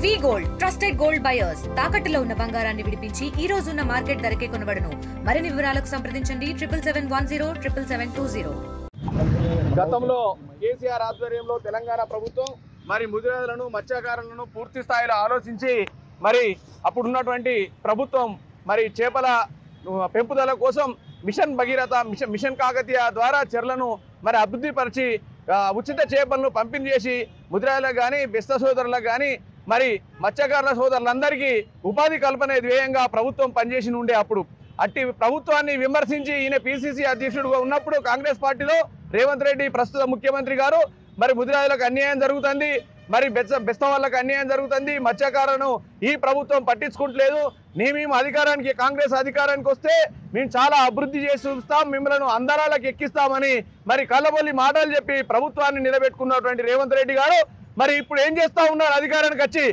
వి gold trusted gold buyers తాకట్టులో ఉన్న బంగారాన్ని విడిపించి ఈ రోజు ఉన్న మార్కెట్ ధరకే కొనబడును. మరిన్ని వివరాలకు సంప్రదించండి 7710 గతంలో కేసీఆర్ ఆధ్వర్యంలో తెలంగాణ ప్రభుత్వం మరి ముదిరాజులను మత్స్యకారులను పూర్తి స్థాయిలో ఆలోచించి మరి అప్పుడున్నటువంటి ప్రభుత్వం మరి చేపల పెంపుదల కోసం మిషన్ భగీరథ మిషన్ కాకతీయ ద్వారా చెర్లను మరి అభివృద్ధి పరిచి ఉచిత చేపలను పంపిణీ చేసి ముదిరాజులకు కానీ బెస్త సోదరులకు కానీ మరి మత్స్యకారుల సోదరులందరికీ ఉపాధి కల్పన ధ్యేయంగా ప్రభుత్వం పనిచేసి ఉండే అప్పుడు అట్టి ప్రభుత్వాన్ని విమర్శించి ఈయన పిసిసి అధ్యక్షుడుగా ఉన్నప్పుడు కాంగ్రెస్ పార్టీలో రేవంత్ రెడ్డి ప్రస్తుత ముఖ్యమంత్రి గారు మరి ముదిరాజులకు అన్యాయం జరుగుతుంది, మరి బెస్త వాళ్ళకి అన్యాయం జరుగుతుంది, మత్స్యకారులను ఈ ప్రభుత్వం పట్టించుకుంటలేదు, మేము అధికారానికి కాంగ్రెస్ అధికారానికి వస్తే మేము చాలా అభివృద్ధి చేసి చూస్తాం, మిమ్మల్ని అందరాలకు ఎక్కిస్తామని మరి కళ్ళబొల్లి మాటలు చెప్పి ప్రభుత్వాన్ని నిలబెట్టుకున్నటువంటి రేవంత్ రెడ్డి గారు మరి ఇప్పుడు ఏం చేస్తా ఉన్నారు అధికారానికి వచ్చి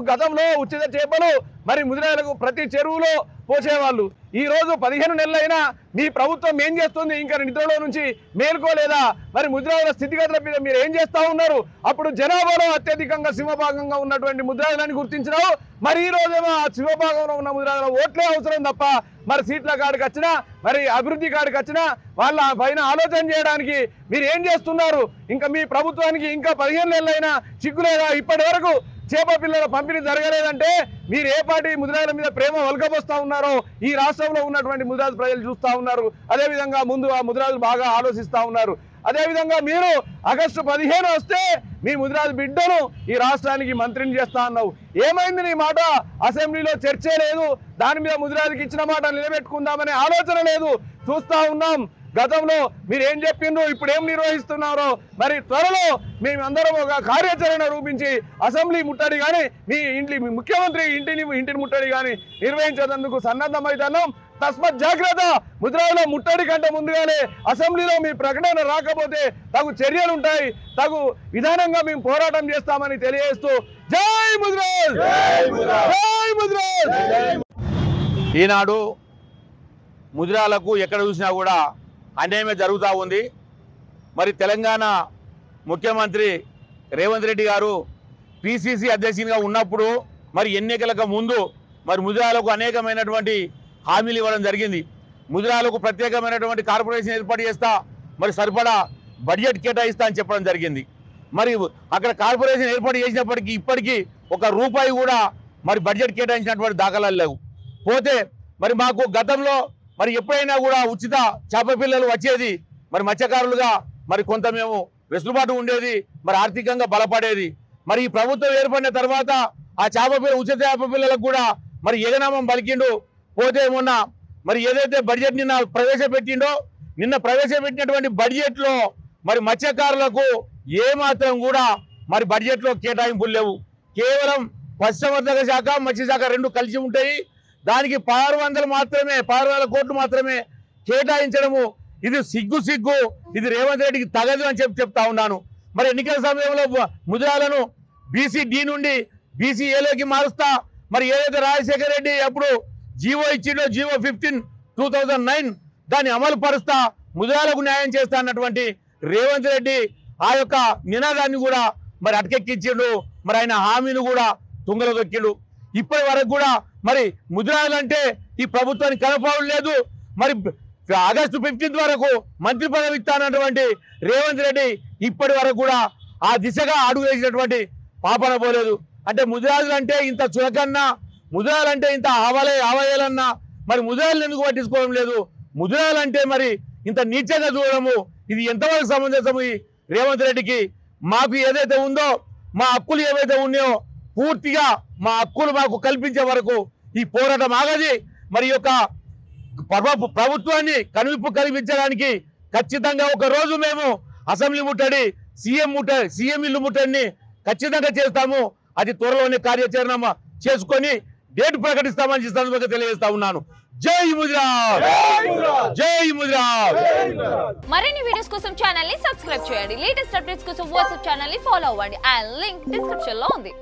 గతంలో ఉచిత చేపలు మరి ముదిరాజులకు ప్రతి చెరువులో పోసేవాళ్ళు. ఈ రోజు 15 నెలలైనా మీ ప్రభుత్వం ఏం చేస్తుంది? ఇంకా నిద్రలో నుంచి మేల్కోలేదా? మరి ముదిరాజుల స్థితిగతుల మీద మీరు ఏం చేస్తా ఉన్నారు? అప్పుడు జనాభాలో అత్యధికంగా సింహభాగంగా ఉన్నటువంటి ముదిరాజులని గుర్తించినావు, మరి ఈ రోజేమో ఆ సింహభాగంలో ఉన్న ముదిరాజుల ఓట్లే అవసరం తప్ప మరి సీట్ల కాడికి వచ్చినా మరి అభివృద్ధి కాడికి వచ్చినా వాళ్ళ పైన ఆలోచన చేయడానికి మీరు ఏం చేస్తున్నారు? ఇంకా మీ ప్రభుత్వానికి ఇంకా 15 నెలలైనా సిగ్గులేదా? ఇప్పటి వరకు చేప పిల్లల పంపిణీ జరగలేదంటే మీరు ఏ పార్టీ ముదిరాజుల మీద ప్రేమ వల్కబోస్తా ఉన్నారో ఈ రాష్ట్రంలో ఉన్నటువంటి ముదిరాజు ప్రజలు చూస్తూ ఉన్నారు. అదేవిధంగా ముందు ఆ ముదిరాజులు బాగా ఆలోచిస్తూ ఉన్నారు. అదేవిధంగా మీరు ఆగస్టు 15 వస్తే మీ ముదిరాజు బిడ్డను ఈ రాష్ట్రానికి మంత్రిని చేస్తా అన్నావు. ఏమైంది నీ మాట? అసెంబ్లీలో చర్చే లేదు, దాని మీద ముదిరాజుకి ఇచ్చిన మాట నిలబెట్టుకుందామనే ఆలోచన లేదు. చూస్తా ఉన్నాం గతంలో మీరు ఏం చెప్పిండ్రు, ఇప్పుడు ఏం నిర్వహిస్తున్నారో. మరి త్వరలో మేమందరం ఒక కార్యాచరణ రూపించి అసెంబ్లీ ముట్టడి కానీ మీ ముఖ్యమంత్రి ఇంటిని ముట్టడి కానీ నిర్వహించేందుకు సన్నద్ధమవుతున్నాం. తస్మత్ జాగ్రత్త. ముదిరాజుల ముట్టడి కంటే ముందుగానే అసెంబ్లీలో మీ ప్రకటన రాకపోతే తగు చర్యలు ఉంటాయి, తగు విధానంగా మేము పోరాటం చేస్తామని తెలియజేస్తూ జై ముదిరాజ్, జై ముదిరాజ్. ఈనాడు ముదిరాలకు ఎక్కడ చూసినా కూడా అన్యాయమే జరుగుతూ ఉంది. మరి తెలంగాణ ముఖ్యమంత్రి రేవంత్ రెడ్డి గారు పిసిసి అధ్యక్షునిగా ఉన్నప్పుడు మరి ఎన్నికలకు ముందు మరి ముదిరాలకు అనేకమైనటువంటి హామీలు ఇవ్వడం జరిగింది. ముదిరాలకు ప్రత్యేకమైనటువంటి కార్పొరేషన్ ఏర్పాటు చేస్తా, మరి సరిపడా బడ్జెట్ కేటాయిస్తా అని చెప్పడం జరిగింది. మరి అక్కడ కార్పొరేషన్ ఏర్పాటు చేసినప్పటికీ ఇప్పటికీ ₹1 కూడా మరి బడ్జెట్ కేటాయించినటువంటి దాఖలాలు లేవు. పోతే మరి మాకు గతంలో మరి ఎప్పుడైనా కూడా ఉచిత చేప పిల్లలు వచ్చేది, మరి మత్స్యకారులుగా మరి కొంత మేము వెసులుబాటు ఉండేది, మరి ఆర్థికంగా బలపడేది. మరి ఈ ప్రభుత్వం ఏర్పడిన తర్వాత ఆ ఉచిత చేప పిల్లలకు కూడా మరి ఎగనామం పలికిండు. పోతే మొన్న మరి ఏదైతే బడ్జెట్ నిన్న ప్రవేశపెట్టినటువంటి బడ్జెట్లో మరి మత్స్యకారులకు ఏమాత్రం కూడా మరి బడ్జెట్లో కేటాయింపులు లేవు. కేవలం పశుసంవర్ధక శాఖ మత్స్యశాఖ రెండు కలిసి ఉంటాయి. దానికి 1600 కోట్లు మాత్రమే కేటాయించడము ఇది సిగ్గు. ఇది రేవంత్ రెడ్డికి తగదు అని చెప్తా ఉన్నాను. మరి ఎన్నికల సమయంలో ముదిరాలను BCD నుండి BCAలోకి మారుస్తా, మరి ఏదైతే రాజశేఖర రెడ్డి అప్పుడు జీవో ఇచ్చిండో జీవో 15/2009 దాన్ని అమలు పరుస్తా, ముదిరాలకు న్యాయం చేస్తా అన్నటువంటి రేవంత్ రెడ్డి ఆ యొక్క నినాదాన్ని కూడా మరి అటకెక్కించిండు. మరి ఆయన హామీని కూడా తుంగలో దొక్కిండు. ఇప్పటి వరకు కూడా మరి ముదిరాలంటే ఈ ప్రభుత్వానికి కనపడడం లేదు. మరి ఆగస్టు 15 వరకు మంత్రి పదవి ఇస్తానటువంటి రేవంత్ రెడ్డి ఇప్పటి వరకు కూడా ఆ దిశగా అడుగు వేసినటువంటి పాపన పోలేదు. అంటే ముదిరాజులంటే ఇంత చులకన్నా, ముదిరాలంటే ఇంత ఆవయాలన్నా మరి ముదిరాలను ఎందుకు పట్టించుకోవడం లేదు? ముదిరాలంటే మరి ఇంత నీచంగా చూడడము ఇది ఎంతవరకు సమంజసము? ఈ రేవంత్ రెడ్డికి మాకు ఏదైతే ఉందో మా హక్కులు ఏవైతే ఉన్నాయో పూర్తిగా మా హక్కులు మాకు కల్పించే వరకు ఈ పోరాటం ఆగది. మరి యొక్క ప్రభుత్వాన్ని కనువిప్పు కల్పించడానికి ఖచ్చితంగా ఒక రోజు మేము అసెంబ్లీ ముట్టడి, సీఎం ఇల్లు ముట్టడిని ఖచ్చితంగా చేస్తాము. అది త్వరలోనే కార్యాచరణ చేసుకొని డేట్ ప్రకటిస్తామని సందర్భంగా తెలియజేస్తా ఉన్నాను. జై ముదిరాజ్, జై ముదిరాజ్. మరిన్ని వీడియోస్ కోసం ఛానల్ ని సబ్స్క్రైబ్ చేయండి. లేటెస్ట్ అప్డేట్స్ కోసం వాట్సాప్ ఛానల్ ని ఫాలో అవ్వండి. అండ్ లింక్ డిస్క్రిప్షన్ లో ఉంది.